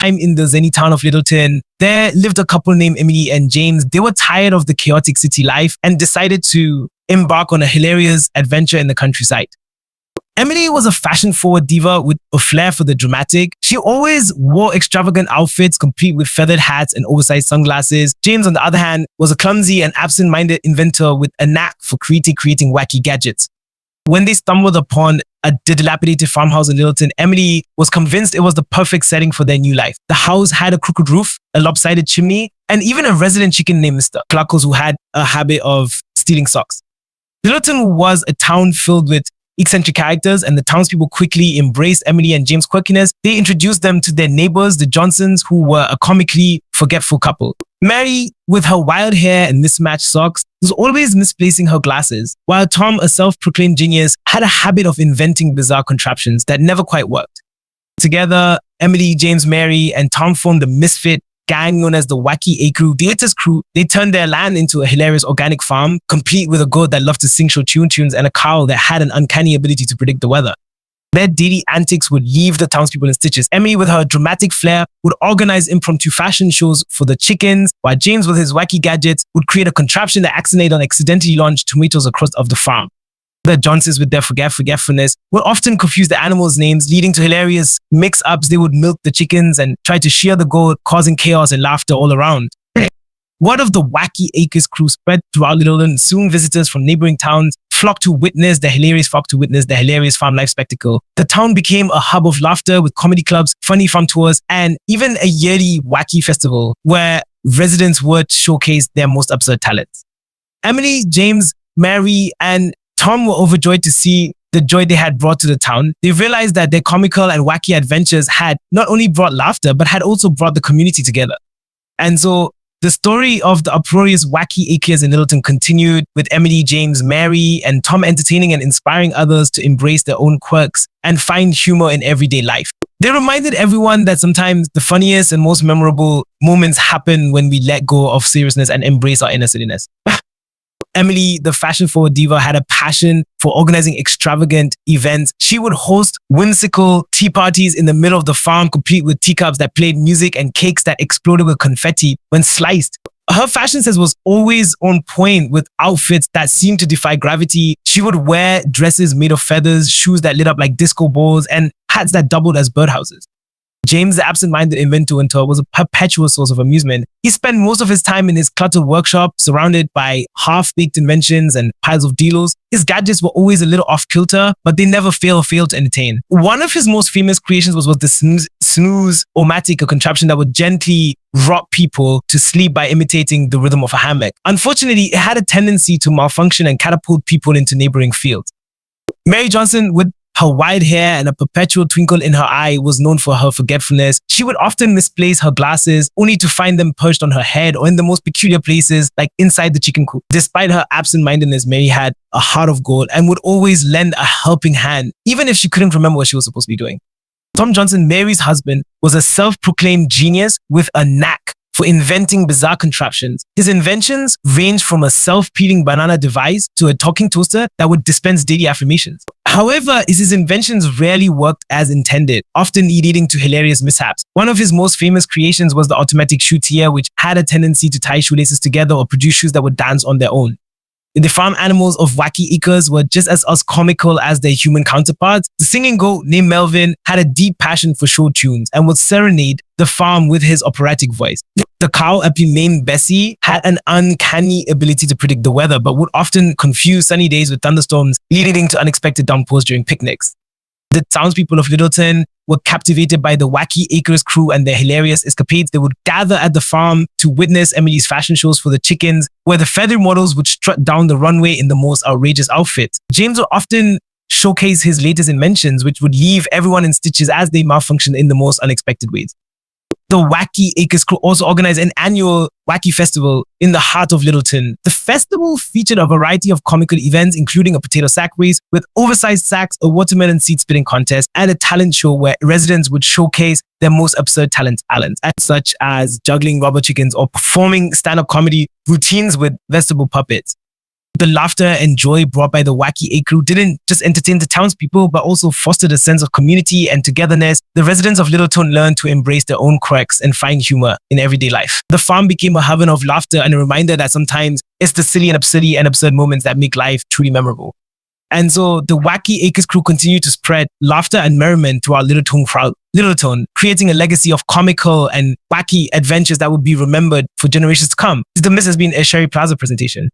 time in the zany town of Littleton, there lived a couple named Emily and James. They were tired of the chaotic city life and decided to embark on a hilarious adventure in the countryside. Emily was a fashion-forward diva with a flair for the dramatic. She always wore extravagant outfits complete with feathered hats and oversized sunglasses. James, on the other hand, was a clumsy and absent-minded inventor with a knack for creating wacky gadgets. When they stumbled upon a dilapidated farmhouse in Littleton, Emily was convinced it was the perfect setting for their new life. The house had a crooked roof, a lopsided chimney, and even a resident chicken named Mr. Clarkos who had a habit of stealing socks. Littleton was a town filled with eccentric characters, and the townspeople quickly embraced Emily and James' quirkiness. They introduced them to their neighbors, the Johnsons, who were a comically forgetful couple. Mary, with her wild hair and mismatched socks, was always misplacing her glasses, while Tom, a self-proclaimed genius, had a habit of inventing bizarre contraptions that never quite worked. Together, Emily, James, Mary, and Tom formed the misfit gang known as the Wacky A Crew, the latest crew. They turned their land into a hilarious organic farm, complete with a goat that loved to sing show tunes and a cow that had an uncanny ability to predict the weather. Their daily antics would leave the townspeople in stitches. Emily, with her dramatic flair, would organize impromptu fashion shows for the chickens, while James, with his wacky gadgets, would create a contraption that accidentally launched tomatoes across the farm. The Johnsons, with their forgetfulness, would often confuse the animals' names, leading to hilarious mix-ups. They would milk the chickens and try to shear the goat, causing chaos and laughter all around. Word of the Wacky Acres crew spread throughout Littleton. Soon visitors from neighboring towns flocked to witness the hilarious farm life spectacle. The town became a hub of laughter with comedy clubs, funny farm tours, and even a yearly wacky festival where residents would showcase their most absurd talents. Emily, James, Mary, and Tom were overjoyed to see the joy they had brought to the town. They realized that their comical and wacky adventures had not only brought laughter, but had also brought the community together. And so the story of the uproarious Wacky Acres in Littleton continued, with Emily, James, Mary, and Tom entertaining and inspiring others to embrace their own quirks and find humor in everyday life. They reminded everyone that sometimes the funniest and most memorable moments happen when we let go of seriousness and embrace our inner silliness. Emily, the fashion-forward diva, had a passion for organizing extravagant events. She would host whimsical tea parties in the middle of the farm, complete with teacups that played music and cakes that exploded with confetti when sliced. Her fashion sense was always on point, with outfits that seemed to defy gravity. She would wear dresses made of feathers, shoes that lit up like disco balls, and hats that doubled as birdhouses. James, the absent-minded inventor, was a perpetual source of amusement. He spent most of his time in his cluttered workshop, surrounded by half-baked inventions and piles of deals. His gadgets were always a little off-kilter, but they never failed to entertain. One of his most famous creations was the snooze-o-matic, a contraption that would gently rock people to sleep by imitating the rhythm of a hammock. Unfortunately, it had a tendency to malfunction and catapult people into neighboring fields. Mary Johnson, with her wide hair and a perpetual twinkle in her eye, was known for her forgetfulness. She would often misplace her glasses, only to find them perched on her head or in the most peculiar places, like inside the chicken coop. Despite her absent-mindedness, Mary had a heart of gold and would always lend a helping hand, even if she couldn't remember what she was supposed to be doing. Tom Johnson, Mary's husband, was a self-proclaimed genius with a knack for inventing bizarre contraptions. His inventions ranged from a self-peeling banana device to a talking toaster that would dispense daily affirmations. However, his inventions rarely worked as intended, often leading to hilarious mishaps. One of his most famous creations was the automatic shoe tier, which had a tendency to tie shoelaces together or produce shoes that would dance on their own. The farm animals of Wacky Acres were just as comical as their human counterparts. The singing goat named Melvin had a deep passion for show tunes and would serenade the farm with his operatic voice. The cow, aptly named Bessie, had an uncanny ability to predict the weather, but would often confuse sunny days with thunderstorms, leading to unexpected downpours during picnics. The townspeople of Littleton were captivated by the Wacky Acres crew and their hilarious escapades. They would gather at the farm to witness Emily's fashion shows for the chickens, where the feathered models would strut down the runway in the most outrageous outfits. James would often showcase his latest inventions, which would leave everyone in stitches as they malfunctioned in the most unexpected ways. The Wacky Acres crew also organized an annual Wacky Festival in the heart of Littleton. The festival featured a variety of comical events, including a potato sack race with oversized sacks, a watermelon seed spitting contest, and a talent show where residents would showcase their most absurd talents, such as juggling rubber chickens or performing stand-up comedy routines with vegetable puppets. The laughter and joy brought by the Wacky A crew didn't just entertain the townspeople, but also fostered a sense of community and togetherness. The residents of Littleton learned to embrace their own quirks and find humor in everyday life. The farm became a haven of laughter and a reminder that sometimes it's the silly and absurd moments that make life truly memorable. And so the Wacky Acres crew continued to spread laughter and merriment throughout Littleton, creating a legacy of comical and wacky adventures that would be remembered for generations to come. The Miss has been a Sharri Plaza presentation.